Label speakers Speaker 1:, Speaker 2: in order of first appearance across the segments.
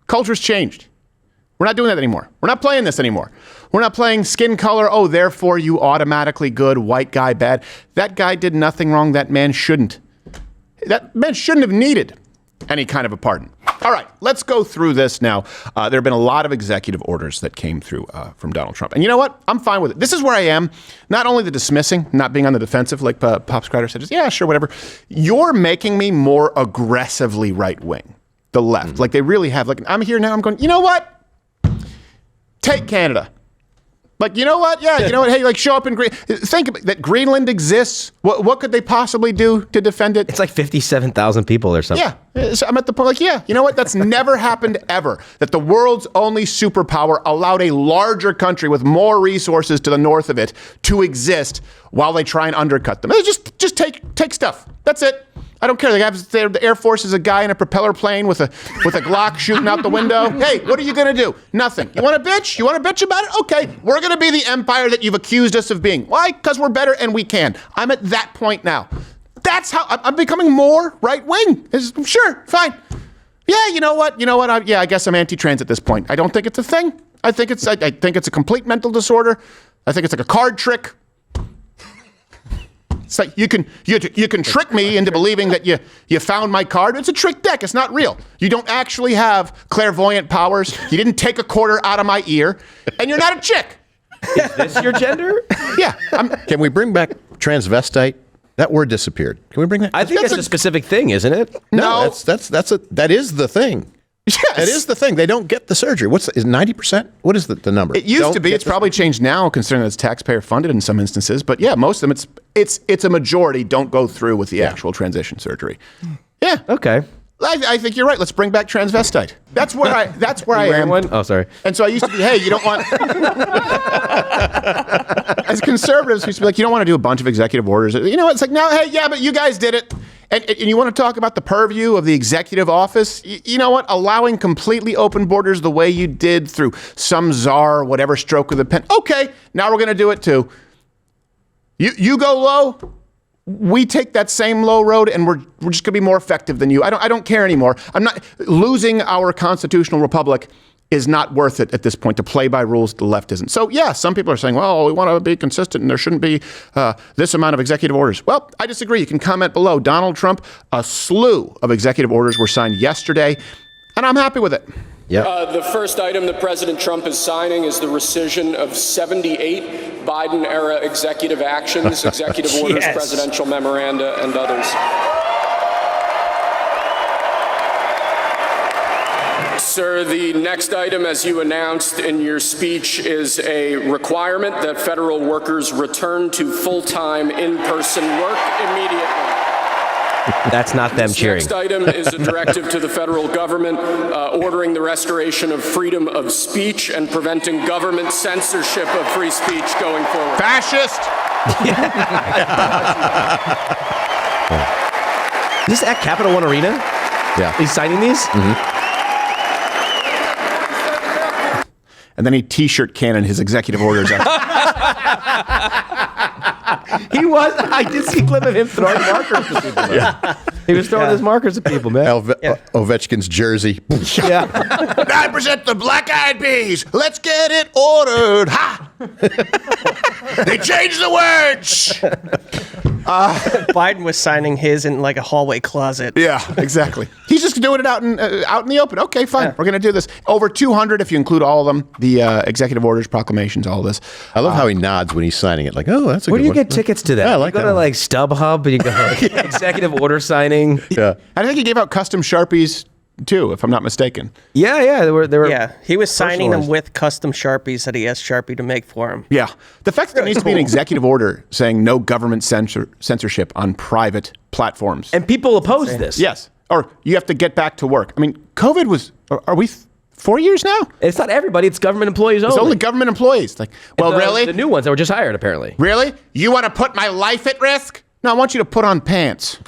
Speaker 1: Culture's changed. We're not doing that anymore. We're not playing this anymore. We're not playing skin color. Oh, therefore you automatically good, white guy bad. That guy did nothing wrong. That man shouldn't. That man shouldn't have needed any kind of a pardon. All right, let's go through this now. There have been a lot of executive orders that came through from Donald Trump. And you know what? I'm fine with it. This is where I am. Not only the dismissing, not being on the defensive, like Pops Crowder said, yeah, sure, whatever. You're making me more aggressively right-wing, the left. Like they really have. Like I'm here now, I'm going, you know what? Take Canada. Like, you know what? Yeah, you know what? Hey, like show up in Green. Think that Greenland exists. What could they possibly do to defend it?
Speaker 2: It's like 57,000 people or something.
Speaker 1: Yeah, so I'm at the point like, yeah, you know what? That's never happened ever. That the world's only superpower allowed a larger country with more resources to the north of it to exist while they try and undercut them. Just take stuff. That's it. I don't care. The Air Force is a guy in a propeller plane with a Glock shooting out the window. Hey, what are you going to do? Nothing. You want to bitch? You want to bitch about it? Okay, we're going to be the empire that you've accused us of being. Why? Because we're better and we can. I'm at that point now. That's how I'm becoming more right-wing. Sure, fine. Yeah, you know what? I guess I'm anti-trans at this point. I don't think it's a thing. I think it's a complete mental disorder. I think it's like a card trick. It's like you can trick me into believing that you found my card. It's a trick deck. It's not real. You don't actually have clairvoyant powers. You didn't take a quarter out of my ear, and you're not a chick.
Speaker 2: Is this your gender?
Speaker 1: Yeah.
Speaker 3: Can we bring back transvestite? That word disappeared. Can we bring that?
Speaker 2: I think that's a specific thing, isn't it?
Speaker 3: No, that is the thing.
Speaker 1: Yes.
Speaker 3: That is the thing. They don't get the surgery. Is 90%? What is the number?
Speaker 1: It used to be. It's probably changed now, considering that it's taxpayer funded in some instances. But yeah, most of them, it's a majority don't go through with the actual transition surgery. Yeah.
Speaker 2: Okay.
Speaker 1: I think you're right. Let's bring back transvestite. That's where I am.
Speaker 2: One? Oh, sorry.
Speaker 1: And so I used to be, hey, you don't want... As conservatives, we used to be like, you don't want to do a bunch of executive orders. You know, it's like, no, hey, yeah, but you guys did it. And you want to talk about the purview of the executive office? You know what? Allowing completely open borders the way you did through some czar, whatever stroke of the pen. Okay, now we're going to do it too. You go low. We take that same low road, and we're just going to be more effective than you. I don't care anymore. I'm not losing our constitutional republic is not worth it at this point to play by rules the left isn't. So yeah, some people are saying, well, we want to be consistent and there shouldn't be this amount of executive orders. Well, I disagree. You can comment below. Donald Trump, a slew of executive orders were signed yesterday, and I'm happy with it.
Speaker 3: Yeah.
Speaker 4: The first item that President Trump is signing is the rescission of 78 Biden-era executive actions, executive orders, presidential memoranda, and others. Sir, the next item, as you announced in your speech, is a requirement that federal workers return to full-time in-person work immediately.
Speaker 2: That's not them cheering.
Speaker 4: Next item is a directive to the federal government ordering the restoration of freedom of speech and preventing government censorship of free speech going forward.
Speaker 1: Fascist!
Speaker 2: Is this at Capital One Arena?
Speaker 3: Yeah.
Speaker 2: He's signing these?
Speaker 3: Mm-hmm.
Speaker 1: And then he t-shirt cannon his executive orders out.
Speaker 2: He was. I did see a clip of him throwing markers at people. Yeah. He was throwing his markers at people, man.
Speaker 3: Ovechkin's jersey.
Speaker 1: Yeah. I present the Black Eyed Peas. Let's get it ordered. Ha! They changed the words.
Speaker 5: Biden was signing his in like a hallway closet.
Speaker 1: Yeah, exactly. He's just doing it out in the open. Okay, fine. Yeah. We're going to do this. Over 200, if you include all of them, the executive orders, proclamations, all of this.
Speaker 3: I love how he nods when he's signing it. Like, oh, that's a good one.
Speaker 2: Where do you get tickets to that?
Speaker 3: Yeah, I like
Speaker 2: you go to like StubHub and you go executive order signing.
Speaker 3: Yeah.
Speaker 1: I think he gave out custom Sharpies too, if I'm not mistaken.
Speaker 2: Yeah, they were.
Speaker 5: Yeah, he was signing them with custom Sharpies that he asked Sharpie to make for him.
Speaker 1: Yeah, the fact that there needs to be an executive order saying no government censorship on private platforms,
Speaker 2: and people oppose this.
Speaker 1: Yes, or you have to get back to work. I mean, COVID was. Are we 4 years now?
Speaker 2: It's not everybody. It's government employees only.
Speaker 1: It's only government employees. Like, well, really?
Speaker 2: The new ones that were just hired, apparently.
Speaker 1: Really? You want to put my life at risk? No, I want you to put on pants.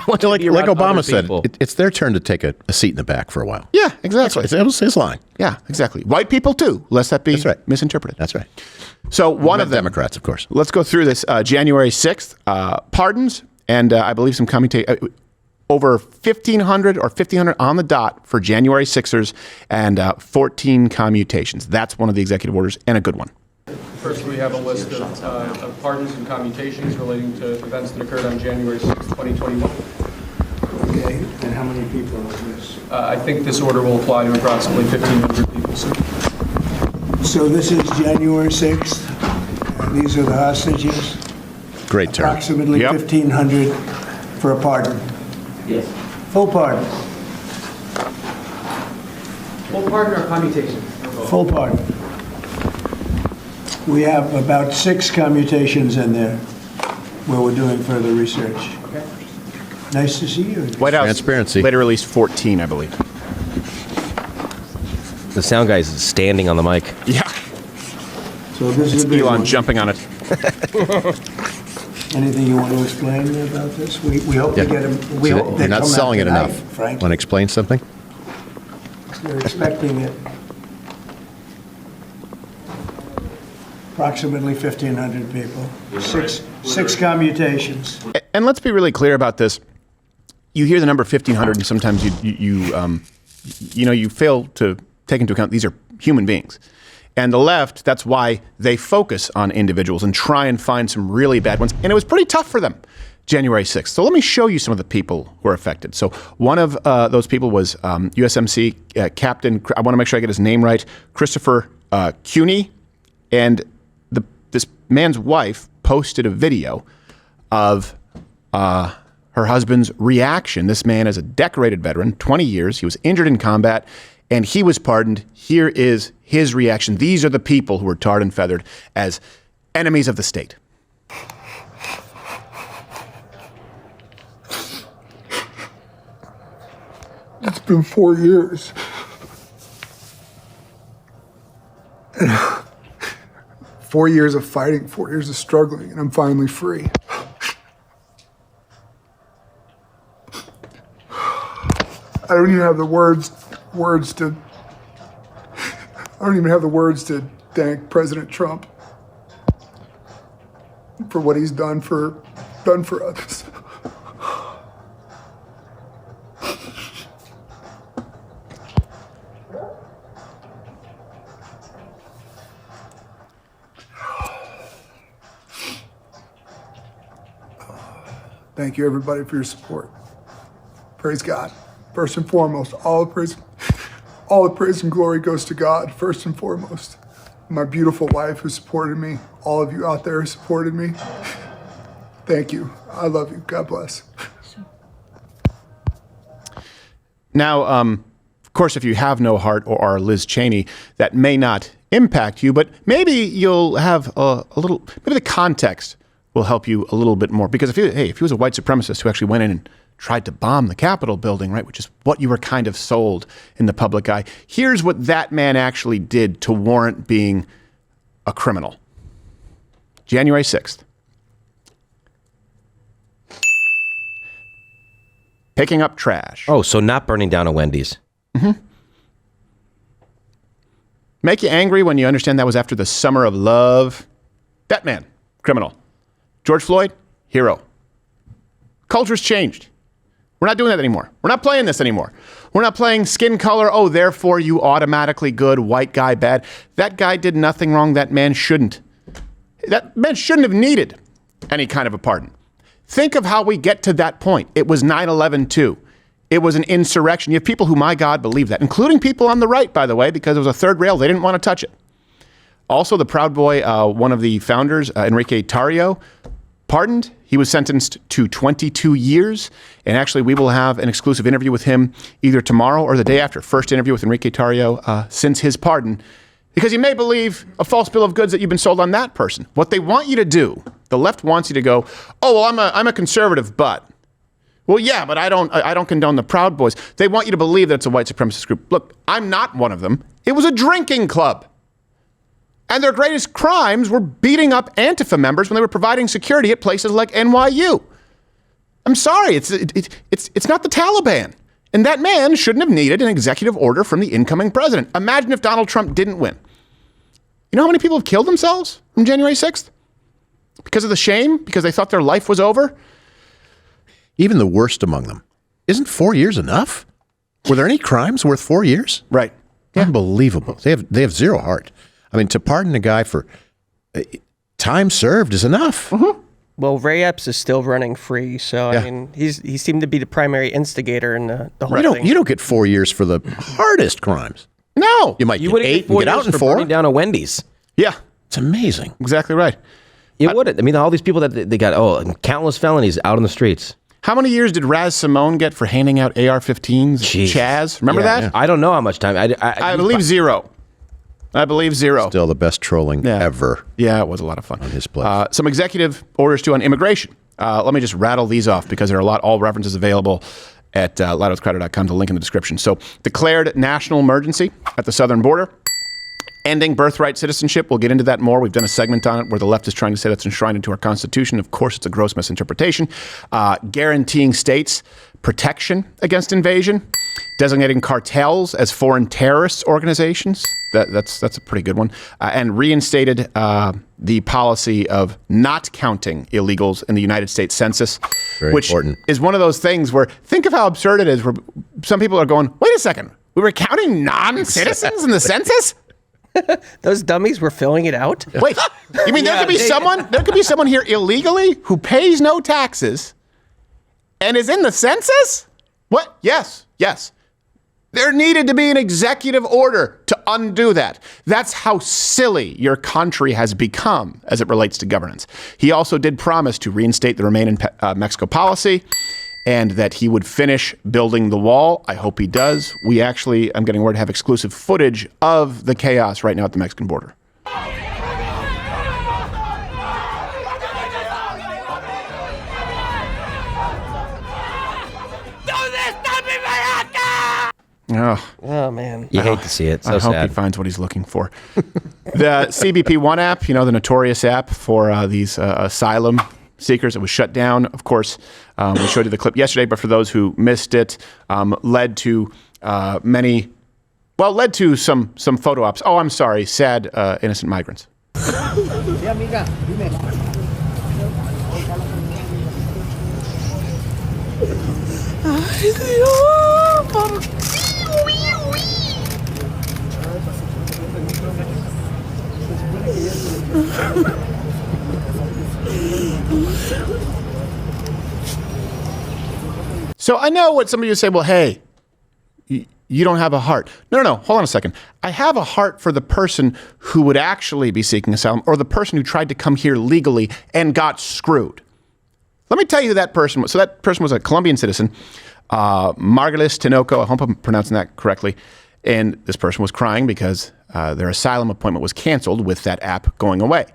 Speaker 3: Like Obama said, it's their turn to take a seat in the back for a while.
Speaker 1: Yeah, exactly.
Speaker 3: That was his line.
Speaker 1: Yeah, exactly. White people too, lest that be misinterpreted.
Speaker 3: That's right.
Speaker 1: So one of them,
Speaker 3: Democrats, of course.
Speaker 1: Let's go through this. January 6th, pardons and I believe some commutation. over 1,500 or 1,500 on the dot for January 6ers and 14 commutations. That's one of the executive orders and a good one.
Speaker 4: First, we have a list of pardons and commutations relating to events that occurred on January 6, 2021.
Speaker 6: Okay, and how many people is this?
Speaker 4: I think this order will apply to approximately 1,500 people.
Speaker 6: So this is January 6th. These are the hostages.
Speaker 3: Great term.
Speaker 6: Approximately
Speaker 1: Yep.
Speaker 6: 1,500 for a pardon.
Speaker 7: Yes.
Speaker 6: Full pardon.
Speaker 7: Full pardon or commutation?
Speaker 6: Full pardon. We have about 6 commutations in there where we're doing further research.
Speaker 7: Okay.
Speaker 6: Nice to see you.
Speaker 1: White House
Speaker 3: Transparency.
Speaker 1: later released 14, I believe.
Speaker 2: The sound guy is standing on the mic.
Speaker 1: Yeah.
Speaker 6: So this is a big
Speaker 1: Elon
Speaker 6: one.
Speaker 1: jumping on it.
Speaker 6: Anything you want to explain about this? We hope to get them. We
Speaker 3: So
Speaker 6: hope they
Speaker 3: you're not
Speaker 6: come out
Speaker 3: selling it
Speaker 6: tonight,
Speaker 3: enough.
Speaker 6: Frank.
Speaker 3: Want to explain something?
Speaker 6: We're expecting it. Approximately 1,500 people. Six commutations.
Speaker 1: And let's be really clear about this. You hear the number 1,500, and sometimes you fail to take into account these are human beings. And the left, that's why they focus on individuals and try and find some really bad ones. And it was pretty tough for them January 6th. So let me show you some of the people who are affected. So one of those people was USMC Captain, I want to make sure I get his name right, Christopher Cuny. And this man's wife posted a video of her husband's reaction. This man is a decorated veteran, 20 years. He was injured in combat, and he was pardoned. Here is his reaction. These are the people who were tarred and feathered as enemies of the state.
Speaker 8: It's been 4 years. 4 years of fighting, 4 years of struggling, and I'm finally free. I don't even have the words to thank President Trump for what he's done for us. Thank you, everybody, for your support. Praise God. First and foremost, all the praise and glory goes to God, first and foremost. My beautiful wife who supported me, all of you out there who supported me. Thank you. I love you. God bless.
Speaker 1: Now, of course, if you have no heart or are Liz Cheney, that may not impact you, but maybe you'll have a little, maybe the context will help you a little bit more. Because if he was a white supremacist who actually went in and tried to bomb the Capitol building, right, which is what you were kind of sold in the public eye, here's what that man actually did to warrant being a criminal. January 6th. Picking up trash.
Speaker 2: Oh, so not burning down a Wendy's.
Speaker 1: Mm-hmm. Make you angry when you understand that was after the summer of love. That man, criminal. George Floyd, hero. Culture's changed. We're not doing that anymore. We're not playing this anymore. We're not playing skin color. Oh, therefore you automatically good, white guy bad. That guy did nothing wrong. That man shouldn't. That man shouldn't have needed any kind of a pardon. Think of how we get to that point. It was 9/11 too. It was an insurrection. You have people who, my God, believe that, including people on the right, by the way, because it was a third rail. They didn't want to touch it. Also, the Proud Boy, one of the founders, Enrique Tarrio, pardoned. He was sentenced to 22 years. And actually, we will have an exclusive interview with him either tomorrow or the day after. First interview with Enrique Tarrio since his pardon. Because you may believe a false bill of goods that you've been sold on that person. What they want you to do, the left wants you to go, oh, well, I'm a conservative, but. Well, yeah, but I don't condone the Proud Boys. They want you to believe that it's a white supremacist group. Look, I'm not one of them. It was a drinking club. And their greatest crimes were beating up Antifa members when they were providing security at places like NYU. I'm sorry, it's not the Taliban. And that man shouldn't have needed an executive order from the incoming president. Imagine if Donald Trump didn't win. You know how many people have killed themselves from January 6th? Because of the shame? Because they thought their life was over?
Speaker 3: Even the worst among them Isn't 4 years enough? Were there any crimes worth 4 years?
Speaker 1: Right.
Speaker 3: Unbelievable. They have zero heart. I mean, to pardon a guy for time served is enough.
Speaker 1: Mm-hmm.
Speaker 5: Well, Ray Epps is still running free, so I mean, he seemed to be the primary instigator in the whole thing.
Speaker 3: You don't get 4 years for the hardest crimes.
Speaker 1: No.
Speaker 3: You might
Speaker 2: You
Speaker 3: get
Speaker 2: wouldn't
Speaker 3: 8
Speaker 2: get 4
Speaker 3: and get out
Speaker 2: years
Speaker 3: in
Speaker 2: for
Speaker 3: 4.
Speaker 2: burning down a Wendy's.
Speaker 1: Yeah.
Speaker 3: It's amazing.
Speaker 1: Exactly right.
Speaker 2: You wouldn't. I mean, all these people that they got, countless felonies out on the streets.
Speaker 1: How many years did Raz Simone get for handing out AR-15s?
Speaker 2: Jeez.
Speaker 1: Chaz, remember that?
Speaker 2: Yeah. I don't know how much time.
Speaker 1: I believe 0. I believe 0.
Speaker 3: Still the best trolling ever.
Speaker 1: Yeah, it was a lot of fun.
Speaker 3: On his place.
Speaker 1: Some executive orders, too, on immigration. Let me just rattle these off because there are all references available at loudwithcrowder.com, the link in the description. So, declared national emergency at the southern border. Ending birthright citizenship. We'll get into that more. We've done a segment on it where the left is trying to say that's enshrined into our Constitution. Of course, it's a gross misinterpretation. Guaranteeing states protection against invasion. Designating cartels as foreign terrorist organizations. That's a pretty good one. And reinstated the policy of not counting illegals in the United States Census.
Speaker 3: Very
Speaker 1: which
Speaker 3: important.
Speaker 1: is one of those things where, think of how absurd it is, where some people are going, wait a second, we were counting non-citizens in the census?
Speaker 5: Those dummies were filling it out.
Speaker 1: Wait, you mean there could be someone here illegally who pays no taxes and is in the census? What? Yes. There needed to be an executive order to undo that. That's how silly your country has become as it relates to governance. He also did promise to reinstate the Remain in Mexico policy and that he would finish building the wall. I hope he does. I'm getting word, have exclusive footage of the chaos right now at the Mexican border.
Speaker 5: Oh man.
Speaker 2: You hate to see it. So
Speaker 1: I hope
Speaker 2: sad.
Speaker 1: he finds what he's looking for. The CBP One app, the notorious app for these asylum seekers, it was shut down. Of course, we showed you the clip yesterday, but for those who missed it, led to some photo ops. Oh, I'm sorry, sad innocent migrants. So I know what some of you say, well, hey, you don't have a heart. No, hold on a second. I have a heart for the person who would actually be seeking asylum or the person who tried to come here legally and got screwed. Let me tell you who that person was. So that person was a Colombian citizen, Margalis Tinoco. I hope I'm pronouncing that correctly. And this person was crying because their asylum appointment was canceled with that app going away.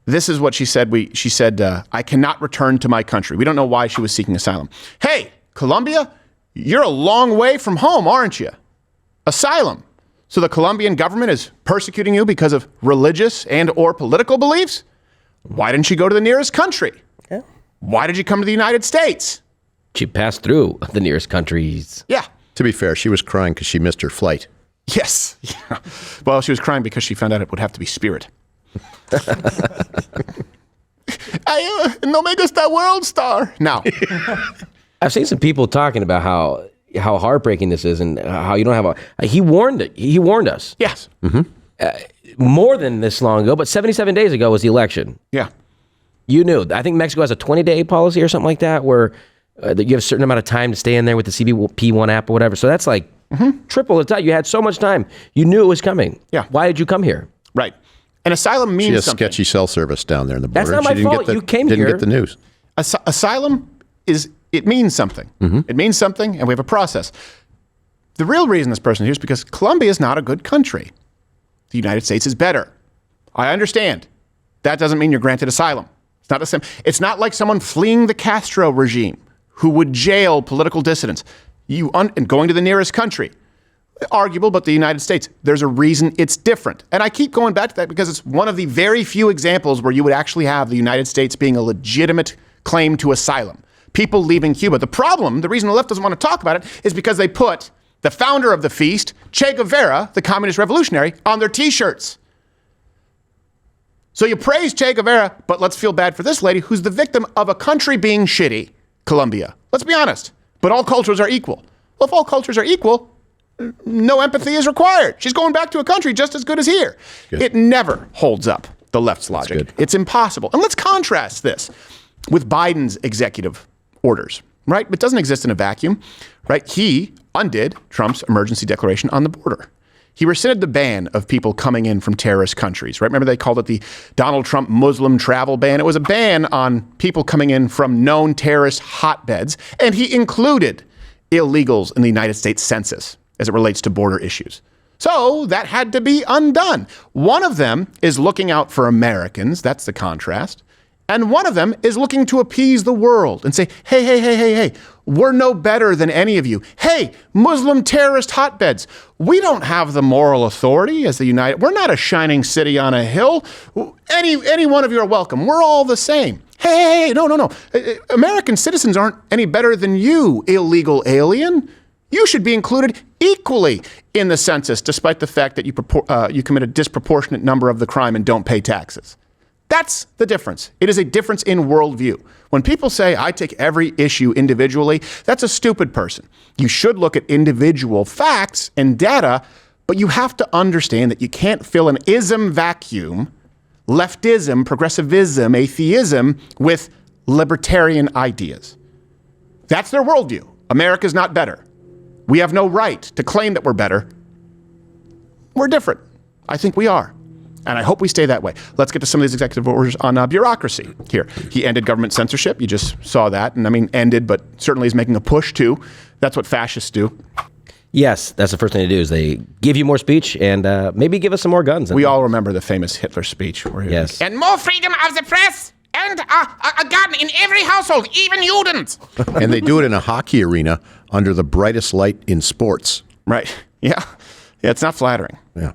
Speaker 1: This is what she said. She said, I cannot return to my country. We don't know why she was seeking asylum. Hey, Colombia, you're a long way from home, aren't you? Asylum. So the Colombian government is persecuting you because of religious and or political beliefs? Why didn't you go to the nearest country?
Speaker 5: Yeah.
Speaker 1: Why did you come to the United States?
Speaker 2: She passed through the nearest countries.
Speaker 1: Yeah.
Speaker 3: To be fair, she was crying because she missed her flight.
Speaker 1: Yes. Yeah. Well, she was crying because she found out it would have to be Spirit. No me gusta World Star. Now.
Speaker 2: I've seen some people talking about how heartbreaking this is and how you don't have he warned us.
Speaker 1: Yes.
Speaker 2: More than this long ago, but 77 days ago was the election.
Speaker 1: Yeah.
Speaker 2: You knew. I think Mexico has a 20-day policy or something like that where you have a certain amount of time to stay in there with the CBP One app or whatever. So that's like triple the time. You had so much time. You knew it was coming.
Speaker 1: Yeah.
Speaker 2: Why did you come here?
Speaker 1: Right. And asylum means
Speaker 3: She has
Speaker 1: something.
Speaker 3: sketchy cell service down there in the border.
Speaker 2: That's not my fault. You came
Speaker 3: didn't
Speaker 2: here.
Speaker 3: get the news.
Speaker 1: Asylum it means something. It means something, and we have a process. The real reason this person is here is because Colombia is not a good country. The United States is better. I understand. That doesn't mean you're granted asylum. It's not the same. It's not like someone fleeing the Castro regime who would jail political dissidents. And going to the nearest country. Arguable, but the United States, there's a reason it's different. And I keep going back to that because it's one of the very few examples where you would actually have the United States being a legitimate claim to asylum. People leaving Cuba. The problem, the reason the left doesn't want to talk about it, is because they put the founder of the feast, Che Guevara, the communist revolutionary, on their T-shirts. So you praise Che Guevara, but let's feel bad for this lady who's the victim of a country being shitty, Colombia. Let's be honest. but all cultures are equal. Well, if all cultures are equal, no empathy is required. She's going back to a country just as good as here.
Speaker 3: Good.
Speaker 1: It never holds up, the left's logic.
Speaker 3: good.
Speaker 1: It's impossible. And let's contrast this with Biden's executive orders, right? It doesn't exist in a vacuum, right? He undid Trump's emergency declaration on the border. He rescinded the ban of people coming in from terrorist countries, right? Remember they called it the Donald Trump Muslim travel ban? It was a ban on people coming in from known terrorist hotbeds, and he included illegals in the United States Census as it relates to border issues. So that had to be undone. One of them is looking out for Americans. That's the contrast. And one of them is looking to appease the world and say, hey, we're no better than any of you. Hey, Muslim terrorist hotbeds, we don't have the moral authority as the United. We're not a shining city on a hill. Any one of you are welcome. We're all the same. Hey, no. American citizens aren't any better than you, illegal alien. You should be included equally in the census, despite the fact that you commit a disproportionate number of the crime and don't pay taxes. That's the difference. It is a difference in worldview. When people say, I take every issue individually, that's a stupid person. You should look at individual facts and data, but you have to understand that you can't fill an ism vacuum, leftism, progressivism, atheism, with libertarian ideas. That's their worldview. America's not better. We have no right to claim that we're better. We're different. I think we are. And I hope we stay that way. Let's get to some of these executive orders on bureaucracy here. He ended government censorship. You just saw that. And I mean, ended, but certainly is making a push to. That's what fascists do.
Speaker 2: Yes, that's the first thing to do is they give you more speech and maybe give us some more guns.
Speaker 1: We all remember the famous Hitler speech. Where
Speaker 2: yes.
Speaker 9: And more freedom of the press and a gun in every household, even Judens.
Speaker 3: And they do it in a hockey arena under the brightest light in sports.
Speaker 1: Right. Yeah, it's not flattering.
Speaker 3: Yeah.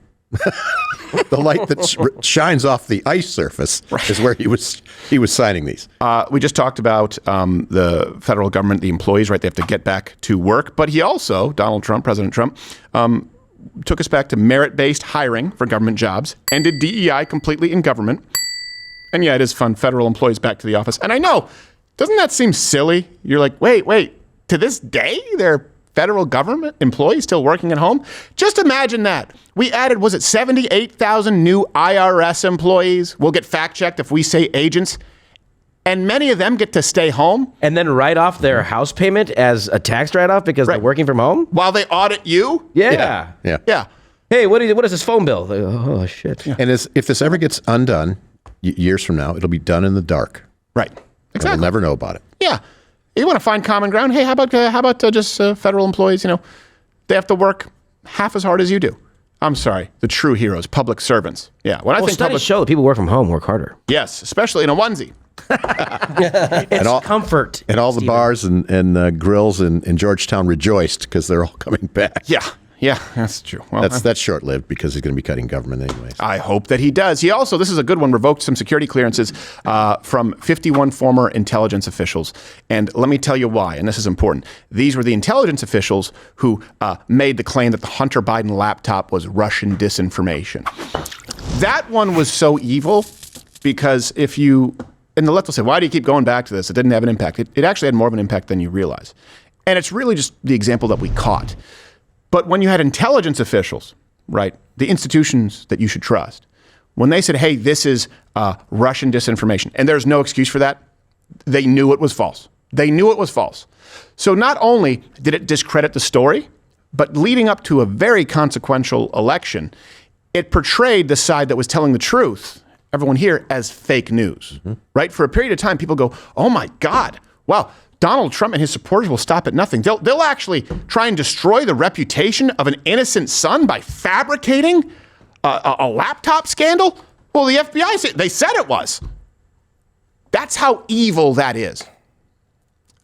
Speaker 3: The light that shines off the ice surface is where he was signing these.
Speaker 1: We just talked about the federal government, the employees, right? They have to get back to work. But he also, Donald Trump, President Trump, took us back to merit-based hiring for government jobs, ended DEI completely in government. And yeah, it is fun. Federal employees back to the office. And I know, doesn't that seem silly? You're like, wait, to this day, they're federal government employees still working at home? Just imagine that. We added, 78,000 new IRS employees? We'll get fact-checked if we say agents. And many of them get to stay home.
Speaker 2: And then write off their house payment as a tax write-off because they're working from home?
Speaker 1: While they audit you?
Speaker 2: Yeah. Hey, what is this phone bill? Oh, shit.
Speaker 3: Yeah. And if this ever gets undone, years from now, it'll be done in the dark.
Speaker 1: Right. Exactly.
Speaker 3: We'll never know about it.
Speaker 1: Yeah. You want to find common ground? Hey, how about just federal employees? They have to work half as hard as you do. I'm sorry, the true heroes, public servants. Yeah. When I think
Speaker 2: studies show that people work from home work harder.
Speaker 1: Yes, especially in a onesie.
Speaker 2: It's comfort.
Speaker 3: And all the bars and grills in Georgetown rejoiced because they're all coming back.
Speaker 1: Yeah, that's true. Well,
Speaker 3: that's short-lived because he's going to be cutting government anyways.
Speaker 1: I hope that he does. He also, this is a good one, revoked some security clearances from 51 former intelligence officials. And let me tell you why, and this is important. These were the intelligence officials who made the claim that the Hunter Biden laptop was Russian disinformation. That one was so evil because and the left will say, why do you keep going back to this? It didn't have an impact. It actually had more of an impact than you realize. And it's really just the example that we caught. But when you had intelligence officials, right, the institutions that you should trust, when they said, hey, this is Russian disinformation, and there's no excuse for that, they knew it was false. They knew it was false. So not only did it discredit the story, but leading up to a very consequential election, it portrayed the side that was telling the truth, everyone here, as fake news, right? For a period of time, people go, oh my God, wow, Donald Trump and his supporters will stop at nothing. They'll actually try and destroy the reputation of an innocent son by fabricating a laptop scandal? Well, the FBI they said it was. That's how evil that is.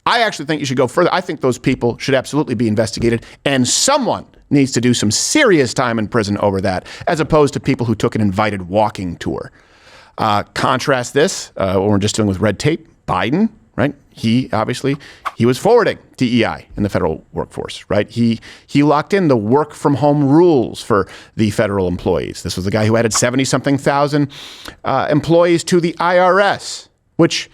Speaker 1: I actually think you should go further. I think those people should absolutely be investigated, and someone needs to do some serious time in prison over that, as opposed to people who took an invited walking tour. Contrast this, when we're just dealing with red tape, Biden, right? He was forwarding DEI in the federal workforce, right? He locked in the work from home rules for the federal employees. This was the guy who added 70-something thousand employees to the IRS, which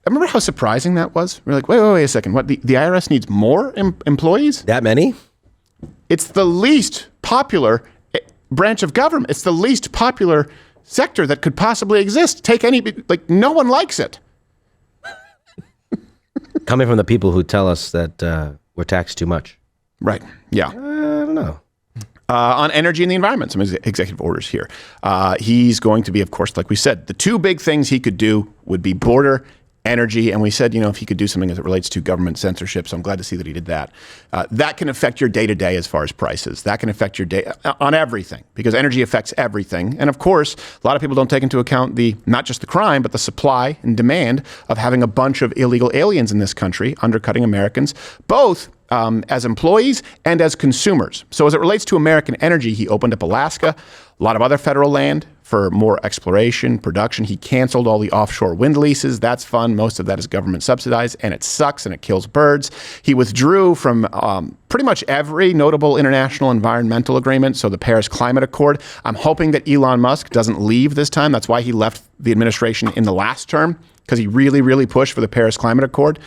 Speaker 1: remember how surprising that was. We're like, wait a second. What? The IRS needs more employees?
Speaker 2: That many?
Speaker 1: It's the least popular branch of government. It's the least popular sector that could possibly exist. Take any, like, no one likes it.
Speaker 2: Coming from the people who tell us that we're taxed too much.
Speaker 1: Right. Yeah.
Speaker 2: I don't know.
Speaker 1: On energy and the environment, some executive orders here. He's going to be, of course, like we said, the two big things he could do would be border, energy, and we said, if he could do something as it relates to government censorship, so I'm glad to see that he did that. That can affect your day-to-day as far as prices. That can affect your day on everything, because energy affects everything. And of course, a lot of people don't take into account not just the crime, but the supply and demand of having a bunch of illegal aliens in this country undercutting Americans, both as employees and as consumers. So as it relates to American energy, he opened up Alaska, a lot of other federal land for more exploration, production. He canceled all the offshore wind leases. That's fun. Most of that is government subsidized, and it sucks, and it kills birds. He withdrew from pretty much every notable international environmental agreement, so the Paris Climate Accord. I'm hoping that Elon Musk doesn't leave this time. That's why he left the administration in the last term, because he really, really pushed for the Paris Climate Accord.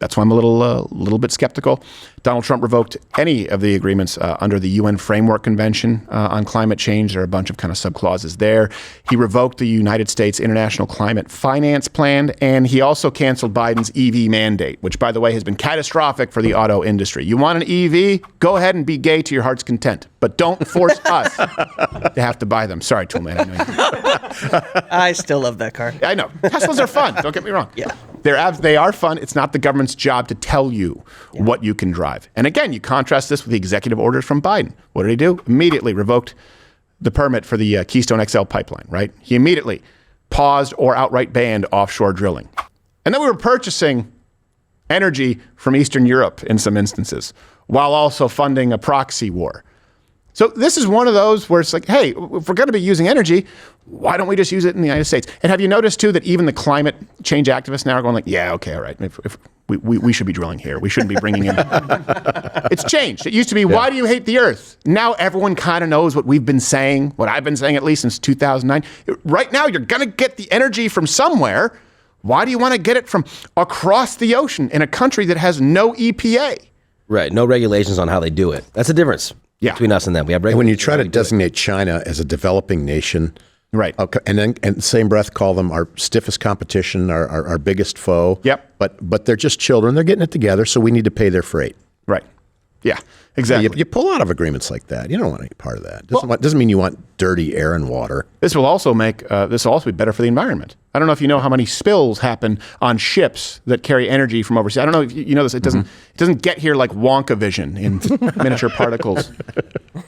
Speaker 1: That's why I'm a little bit skeptical. Donald Trump revoked any of the agreements under the UN Framework Convention on climate change. There are a bunch of kind of subclauses there. He revoked the United States International Climate Finance Plan, and he also canceled Biden's EV mandate, which, by the way, has been catastrophic for the auto industry. You want an EV? Go ahead and be gay to your heart's content, but don't force us to have to buy them. Sorry, Toolman. I know
Speaker 5: I still love that car.
Speaker 1: I know. Teslas are fun. Don't get me wrong.
Speaker 5: Yeah.
Speaker 1: They are fun. It's not the government's job to tell you what you can drive. And again, you contrast this with the executive orders from Biden. What did he do? Immediately revoked the permit for the Keystone XL pipeline, right? He immediately paused or outright banned offshore drilling. And then we were purchasing energy from Eastern Europe in some instances, while also funding a proxy war. So this is one of those where it's like, hey, if we're going to be using energy, why don't we just use it in the United States? And have you noticed, too, that even the climate change activists now are going like, yeah, okay, all right. If we should be drilling here. We shouldn't be bringing in. It's changed. It used to be, why do you hate the Earth? Now everyone kind of knows what we've been saying, what I've been saying at least since 2009. Right now, you're going to get the energy from somewhere. Why do you want to get it from across the ocean in a country that has no EPA?
Speaker 2: Right. No regulations on how they do it. That's the difference. Between us and them. We have
Speaker 3: and when you try to designate China as a developing nation,
Speaker 1: right,
Speaker 3: and then in the same breath call them our stiffest competition, our biggest foe.
Speaker 1: Yep.
Speaker 3: But they're just children. They're getting it together, so we need to pay their freight.
Speaker 1: Right. Yeah. Exactly.
Speaker 3: You pull out of agreements like that. You don't want any part of that. Doesn't mean you want dirty air and water.
Speaker 1: This will also be better for the environment. I don't know if you know how many spills happen on ships that carry energy from overseas. I don't know if you know this. It doesn't get here like Wonka vision in miniature particles.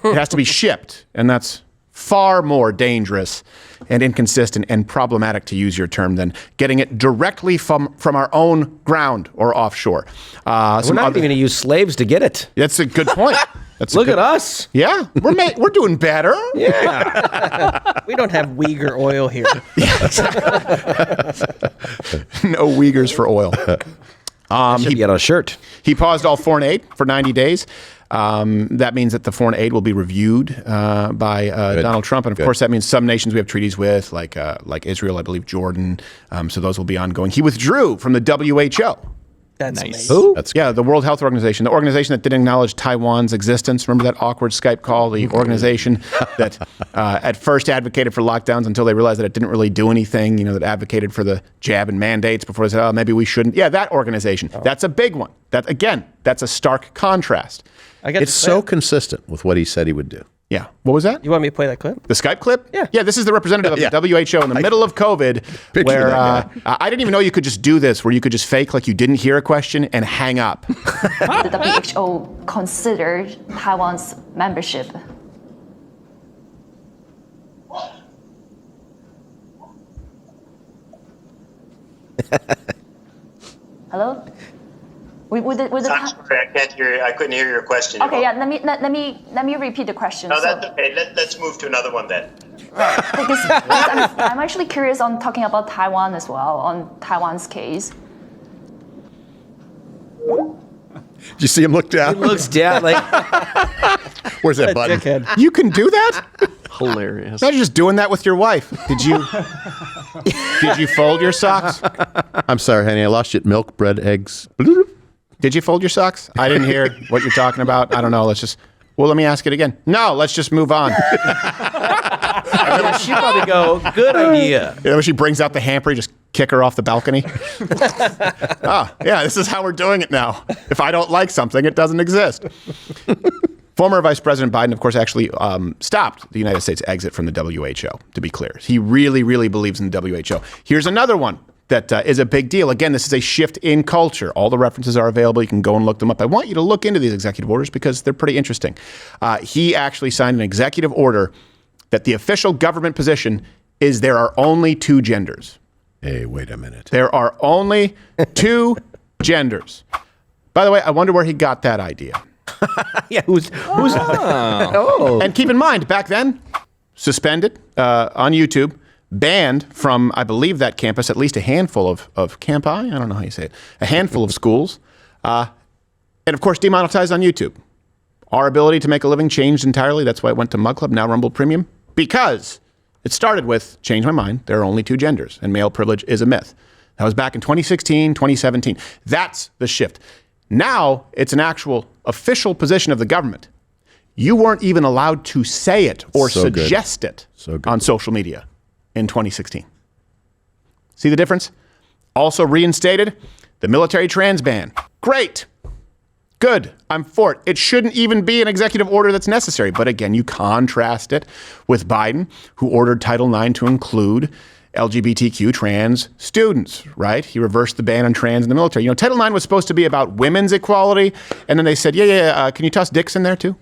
Speaker 1: It has to be shipped, and that's far more dangerous and inconsistent and problematic, to use your term, than getting it directly from our own ground or offshore.
Speaker 2: We're not even going to use slaves to get it.
Speaker 1: That's a good point.
Speaker 2: Look at us.
Speaker 1: Yeah, we're doing better.
Speaker 2: Yeah.
Speaker 5: We don't have Uyghur oil here.
Speaker 1: No Uyghurs for oil.
Speaker 2: He get on a shirt.
Speaker 1: He paused all foreign aid for 90 days. That means that the foreign aid will be reviewed by Donald Trump, and of course that means some nations we have treaties with, like Israel, I believe Jordan. So those will be ongoing. He withdrew from the WHO.
Speaker 5: That's
Speaker 7: nice.
Speaker 5: amazing.
Speaker 2: Who?
Speaker 1: That's good. Yeah, the World Health Organization, the organization that didn't acknowledge Taiwan's existence. Remember that awkward Skype call? The organization that at first advocated for lockdowns until they realized that it didn't really do anything. That advocated for the jab and mandates before they said, oh, maybe we shouldn't. Yeah, that organization. Oh. That's a big one. That's a stark contrast.
Speaker 3: It's so consistent with what he said he would do.
Speaker 1: Yeah. What was that?
Speaker 5: You want me to play that clip?
Speaker 1: The Skype clip?
Speaker 5: Yeah.
Speaker 1: Yeah, this is the representative of the WHO in the middle of COVID, where I didn't even know you could just do this, where you could just fake like you didn't hear a question and hang up.
Speaker 10: The WHO considered Taiwan's membership. Hello?
Speaker 11: I'm sorry, I can't hear. I couldn't hear your question.
Speaker 10: Okay, yeah. Let me repeat the question.
Speaker 11: No, that's okay. Let's move to another one then.
Speaker 10: Right, because I'm actually curious on talking about Taiwan as well, on Taiwan's case.
Speaker 3: Did you see him look down?
Speaker 2: He looks down like.
Speaker 3: Where's that button?
Speaker 5: Dickhead.
Speaker 1: You can do that?
Speaker 12: Hilarious.
Speaker 1: Imagine just doing that with your wife. Did you fold your socks?
Speaker 3: I'm sorry, honey. I lost you at milk, bread, eggs.
Speaker 1: Did you fold your socks? I didn't hear what you're talking about. I don't know. Let me ask it again. No, let's just move on.
Speaker 2: She'd probably go, good idea.
Speaker 1: When she brings out the hamper, you just kick her off the balcony. This is how we're doing it now. If I don't like something, it doesn't exist. Former Vice President Biden, of course, actually stopped the United States' exit from the WHO, to be clear. He really, really believes in the WHO. Here's another one that is a big deal. Again, this is a shift in culture. All the references are available. You can go and look them up. I want you to look into these executive orders because they're pretty interesting. He actually signed an executive order that the official government position is there are only two genders.
Speaker 3: Hey, wait a minute.
Speaker 1: There are only two genders. By the way, I wonder where he got that idea. And keep in mind, back then, suspended on YouTube, banned from, I believe, that campus, at least a handful of campi, I don't know how you say it, a handful of schools, and of course, demonetized on YouTube. Our ability to make a living changed entirely. That's why it went to Mug Club, now Rumble Premium, because it started with, change my mind, there are only two genders, and male privilege is a myth. That was back in 2016, 2017. That's the shift. Now, it's an actual official position of the government. You weren't even allowed to say it or suggest it on social media in 2016. See the difference? Also reinstated the military trans ban. Great. Good. I'm for it. It shouldn't even be an executive order that's necessary. But again, you contrast it with Biden, who ordered Title IX to include LGBTQ trans students, right? He reversed the ban on trans in the military. You know, Title IX was supposed to be about women's equality. And then they said, can you toss dicks in there too?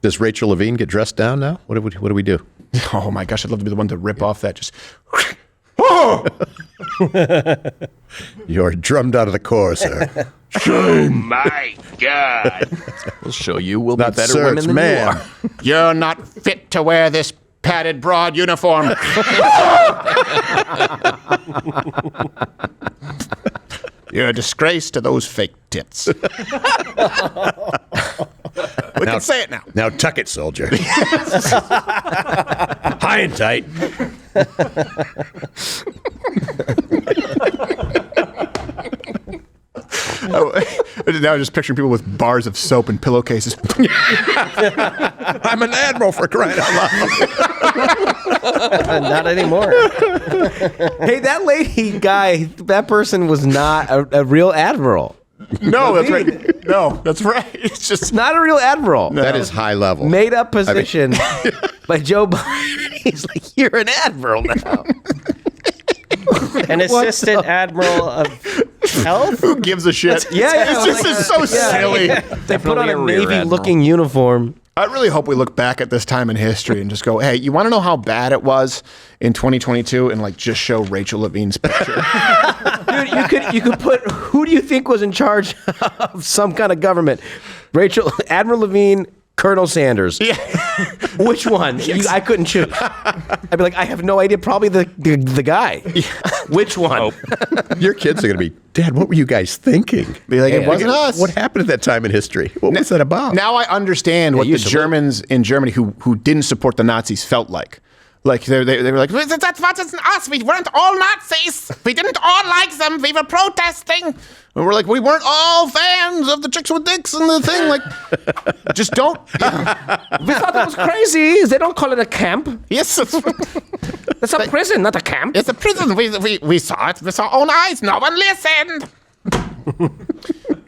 Speaker 3: Does Rachel Levine get dressed down now? What do we do?
Speaker 1: Oh my gosh, I'd love to be the one to rip off that. Just,
Speaker 3: You're drummed out of the core, sir.
Speaker 9: Oh my God.
Speaker 12: We'll show you. We'll be
Speaker 3: Not
Speaker 12: better
Speaker 3: sir,
Speaker 12: women
Speaker 3: it's
Speaker 12: than
Speaker 3: man.
Speaker 12: you are.
Speaker 1: You're not fit to wear this padded broad uniform. You're a disgrace to those fake tits. We can say it now.
Speaker 3: Now tuck it, soldier. High and tight.
Speaker 1: Now just picturing people with bars of soap and pillowcases.
Speaker 3: I'm an admiral, for crying out loud.
Speaker 5: Not anymore.
Speaker 2: Hey, that lady guy, that person was not a real admiral.
Speaker 1: No, that's right. No, that's right. It's just
Speaker 2: not a real admiral.
Speaker 3: That is high level.
Speaker 2: Made up position by Joe Biden. He's like, you're an admiral now.
Speaker 5: An assistant admiral of health?
Speaker 1: Who gives a shit?
Speaker 2: Yeah,
Speaker 1: it's just so silly.
Speaker 2: They put on a Navy-looking uniform.
Speaker 1: I really hope we look back at this time in history and just go, hey, you want to know how bad it was in 2022 and like just show Rachel Levine's picture?
Speaker 2: Dude, you could put, who do you think was in charge of some kind of government? Admiral Levine, Colonel Sanders. Yeah. Which one?
Speaker 1: Yes.
Speaker 2: I couldn't choose. I'd be like, I have no idea. Probably the guy. Yeah. Which one?
Speaker 3: Your kids are going to be, Dad, what were you guys thinking?
Speaker 1: Be like, it wasn't us.
Speaker 3: What happened at that time in history? What was that about?
Speaker 1: Now I understand what the Germans in Germany who didn't support the Nazis felt like. Like they were like,
Speaker 9: that wasn't us. We weren't all Nazis. We didn't all like them. We were protesting.
Speaker 1: And we're like, we weren't all fans of the chicks with dicks and the thing. Like, just don't.
Speaker 2: We thought that was crazy. They don't call it a camp.
Speaker 1: Yes,
Speaker 2: that's a prison, not a camp.
Speaker 9: It's a prison. We saw it with our own eyes. No one listened.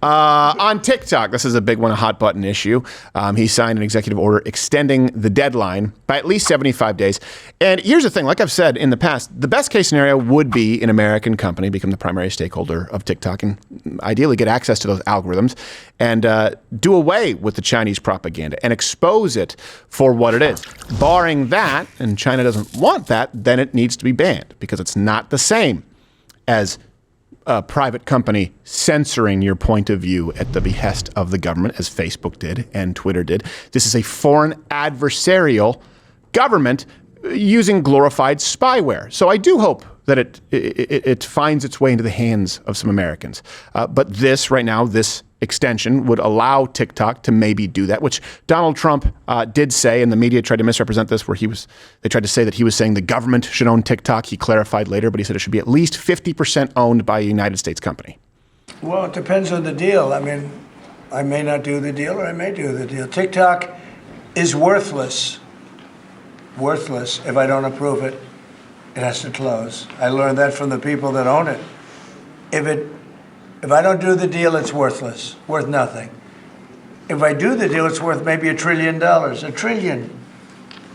Speaker 1: On TikTok, this is a big one, a hot button issue. He signed an executive order extending the deadline by at least 75 days. And here's the thing, like I've said in the past, the best case scenario would be an American company become the primary stakeholder of TikTok and ideally get access to those algorithms and do away with the Chinese propaganda and expose it for what it is. Barring that, and China doesn't want that, then it needs to be banned because it's not the same as a private company censoring your point of view at the behest of the government, as Facebook did and Twitter did. This is a foreign adversarial government using glorified spyware. So I do hope that it finds its way into the hands of some Americans. But this right now, this extension would allow TikTok to maybe do that, which Donald Trump did say, and the media tried to misrepresent this, where they tried to say that he was saying the government should own TikTok. He clarified later, but he said it should be at least 50% owned by a United States company.
Speaker 6: Well, it depends on the deal. I mean, I may not do the deal or I may do the deal. TikTok is worthless if I don't approve it. It has to close. I learned that from the people that own it. If I don't do the deal, it's worthless, worth nothing. If I do the deal, it's worth maybe $1 trillion, $1 trillion.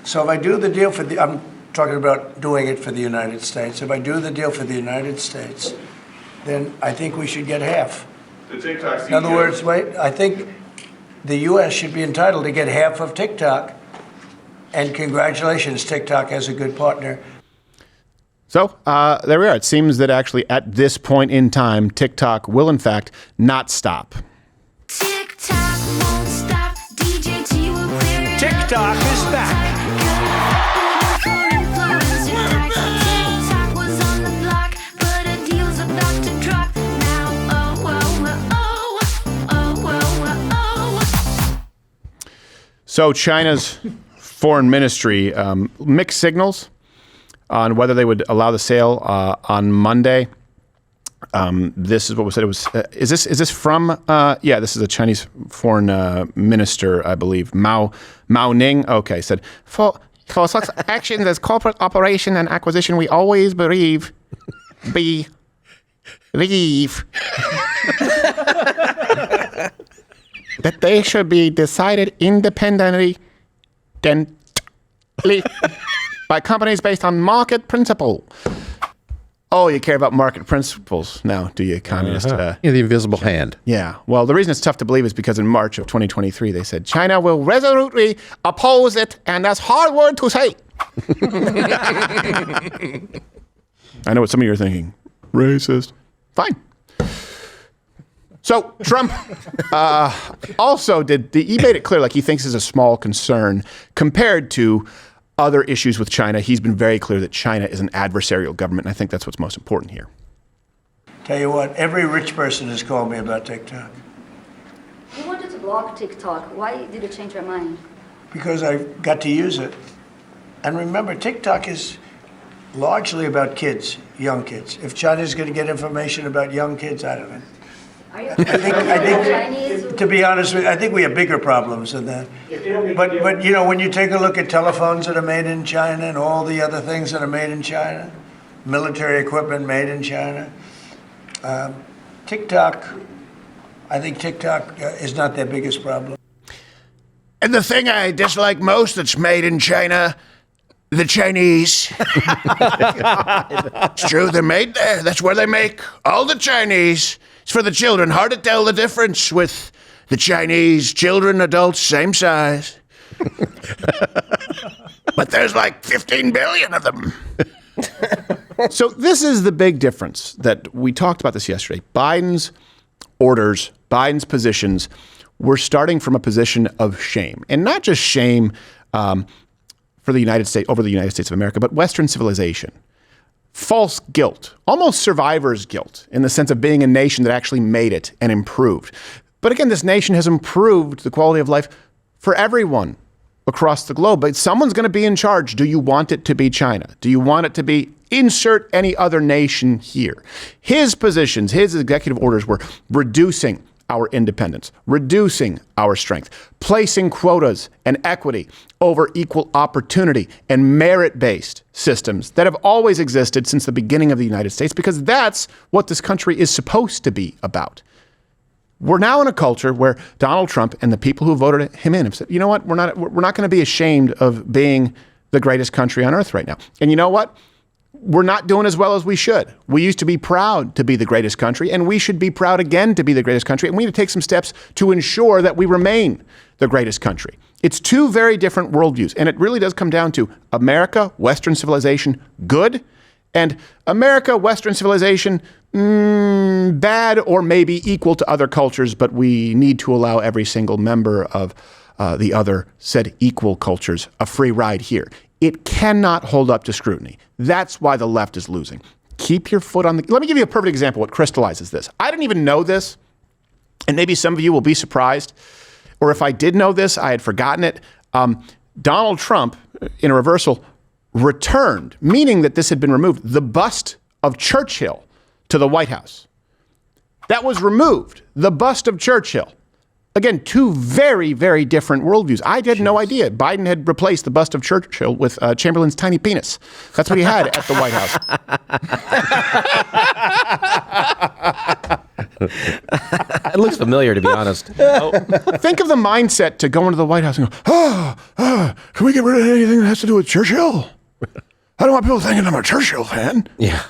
Speaker 6: So if I do the deal I'm talking about doing it for the United States. If I do the deal for the United States, then I think we should get half. In other words, I think the U.S. should be entitled to get half of TikTok. And congratulations, TikTok has a good partner.
Speaker 1: So there we are. It seems that actually at this point in time, TikTok will in fact not stop.
Speaker 12: TikTok won't stop. DJT will clear it up.
Speaker 6: TikTok is back.
Speaker 12: TikTok was on the block, but a deal's about to drop. Now,
Speaker 1: So China's foreign ministry mixed signals on whether they would allow the sale on Monday. This is what was said. It was. Is this from? Yeah, this is a Chinese foreign minister, I believe, Mao Ning. Okay, said for such actions as corporate operation and acquisition, we always believe that they should be decided independently by companies based on market principle. Oh, you care about market principles now, do you, communist?
Speaker 3: The invisible hand.
Speaker 1: Yeah. Well, the reason it's tough to believe is because in March of 2023, they said China will resolutely oppose it, and that's hard word to say. I know what some of you are thinking. Racist. Fine. So Trump also he made it clear like he thinks is a small concern compared to other issues with China. He's been very clear that China is an adversarial government, and I think that's what's most important here.
Speaker 6: Tell you what, every rich person has called me about TikTok.
Speaker 13: You wanted to block TikTok. Why did you change your mind?
Speaker 6: Because I got to use it. And remember, TikTok is largely about kids, young kids. If China's going to get information about young kids, I don't know. I think, to be honest with you, I think we have bigger problems than that. But you know, when you take a look at telephones that are made in China and all the other things that are made in China, military equipment made in China, TikTok, I think TikTok is not their biggest problem.
Speaker 9: And the thing I dislike most that's made in China, the Chinese. It's true, they're made there. That's where they make all the Chinese. It's for the children. Hard to tell the difference with the Chinese children, adults, same size. But there's like 15 billion of them.
Speaker 1: So this is the big difference that we talked about this yesterday. Biden's orders, Biden's positions, we're starting from a position of shame, and not just shame for the United States, over the United States of America, but Western civilization. False guilt, almost survivor's guilt, in the sense of being a nation that actually made it and improved. But again, this nation has improved the quality of life for everyone across the globe. But someone's going to be in charge. Do you want it to be China? Do you want it to be insert any other nation here? His positions, his executive orders were reducing our independence, reducing our strength, placing quotas and equity over equal opportunity and merit-based systems that have always existed since the beginning of the United States, because that's what this country is supposed to be about. We're now in a culture where Donald Trump and the people who voted him in have said, you know what, we're not going to be ashamed of being the greatest country on earth right now. And you know what? We're not doing as well as we should. We used to be proud to be the greatest country, and we should be proud again to be the greatest country. And we need to take some steps to ensure that we remain the greatest country. It's two very different worldviews, and it really does come down to America, Western civilization, good, and America, Western civilization, bad or maybe equal to other cultures, but we need to allow every single member of the other said equal cultures a free ride here. It cannot hold up to scrutiny. That's why the left is losing. Keep your foot on the... Let me give you a perfect example what crystallizes this. I didn't even know this, and maybe some of you will be surprised, or if I did know this, I had forgotten it. Donald Trump, in a reversal, returned, meaning that this had been removed, the bust of Churchill to the White House. That was removed, the bust of Churchill. Again, two very, very different worldviews. I had no idea. Biden had replaced the bust of Churchill with Chamberlain's tiny penis. That's what he had at the White House.
Speaker 2: It looks familiar, to be honest.
Speaker 1: Think of the mindset to go into the White House and go, can we get rid of anything that has to do with Churchill? I don't want people thinking I'm a Churchill fan.
Speaker 2: Yeah.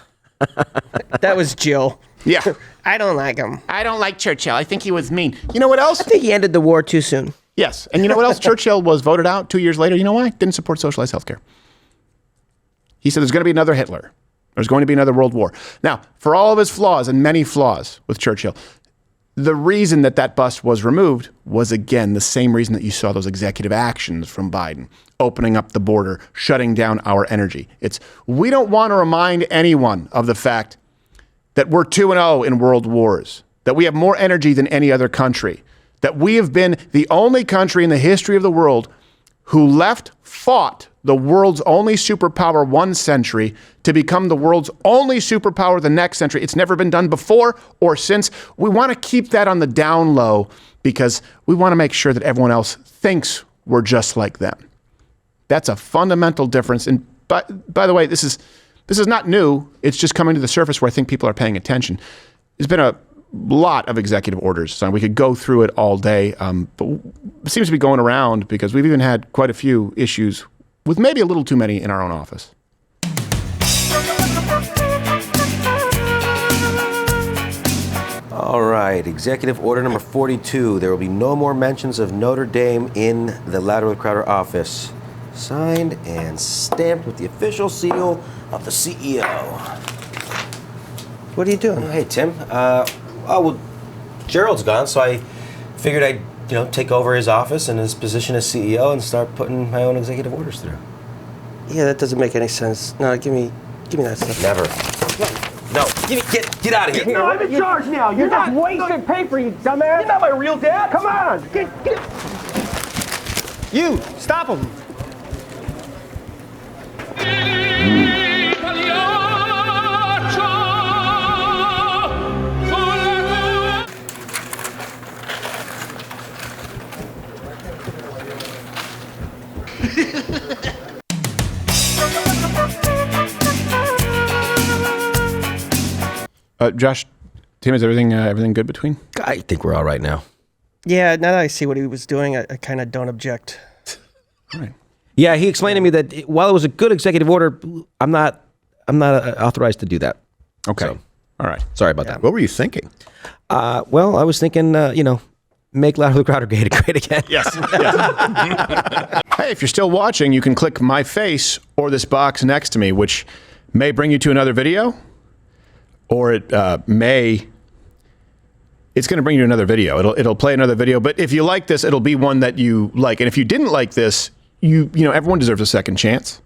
Speaker 5: That was Jill.
Speaker 1: Yeah.
Speaker 5: I don't like him.
Speaker 1: I don't like Churchill. I think he was mean. You know what else?
Speaker 5: I think he ended the war too soon.
Speaker 1: Yes. And you know what else? Churchill was voted out 2 years later. You know why? Didn't support socialized healthcare. He said there's going to be another Hitler. There's going to be another world war. Now, for all of his flaws and many flaws with Churchill, the reason that that bust was removed was, again, the same reason that you saw those executive actions from Biden, opening up the border, shutting down our energy. It's, we don't want to remind anyone of the fact that we're 2-0 in world wars, that we have more energy than any other country, that we have been the only country in the history of the world who fought the world's only superpower one century to become the world's only superpower the next century. It's never been done before or since. We want to keep that on the down low because we want to make sure that everyone else thinks we're just like them. That's a fundamental difference. And by the way, this is not new. It's just coming to the surface where I think people are paying attention. There's been a lot of executive orders. So we could go through it all day, but it seems to be going around because we've even had quite a few issues with maybe a little too many in our own office.
Speaker 2: All right, Executive Order number 42. There will be no more mentions of Notre Dame in the Louder with Crowder office. Signed and stamped with the official seal of the CEO.
Speaker 5: What are you doing?
Speaker 2: Hey, Tim. Well, Gerald's gone, so I figured I'd, take over his office and his position as CEO and start putting my own executive orders through.
Speaker 5: Yeah, that doesn't make any sense. No, give me that stuff.
Speaker 2: Never. No, get out of here.
Speaker 7: No, I'm in charge now. You're just wasting paper, you dumbass. You're not my real dad. Come on. Get. You, stop him.
Speaker 1: Josh, Tim, is everything good between?
Speaker 2: I think we're all right now.
Speaker 5: Yeah, now that I see what he was doing, I kind of don't object.
Speaker 1: All right.
Speaker 2: Yeah, he explained to me that while it was a good executive order, I'm not authorized to do that.
Speaker 1: Okay.
Speaker 2: So,
Speaker 1: all right.
Speaker 2: Sorry about that.
Speaker 3: What were you thinking?
Speaker 2: Well, I was thinking, make Louder with Crowder great again.
Speaker 1: Yes. Hey, if you're still watching, you can click my face or this box next to me, which may bring you to another video, or it's going to bring you to another video. It'll play another video. But if you like this, it'll be one that you like. And if you didn't like this, everyone deserves a second chance.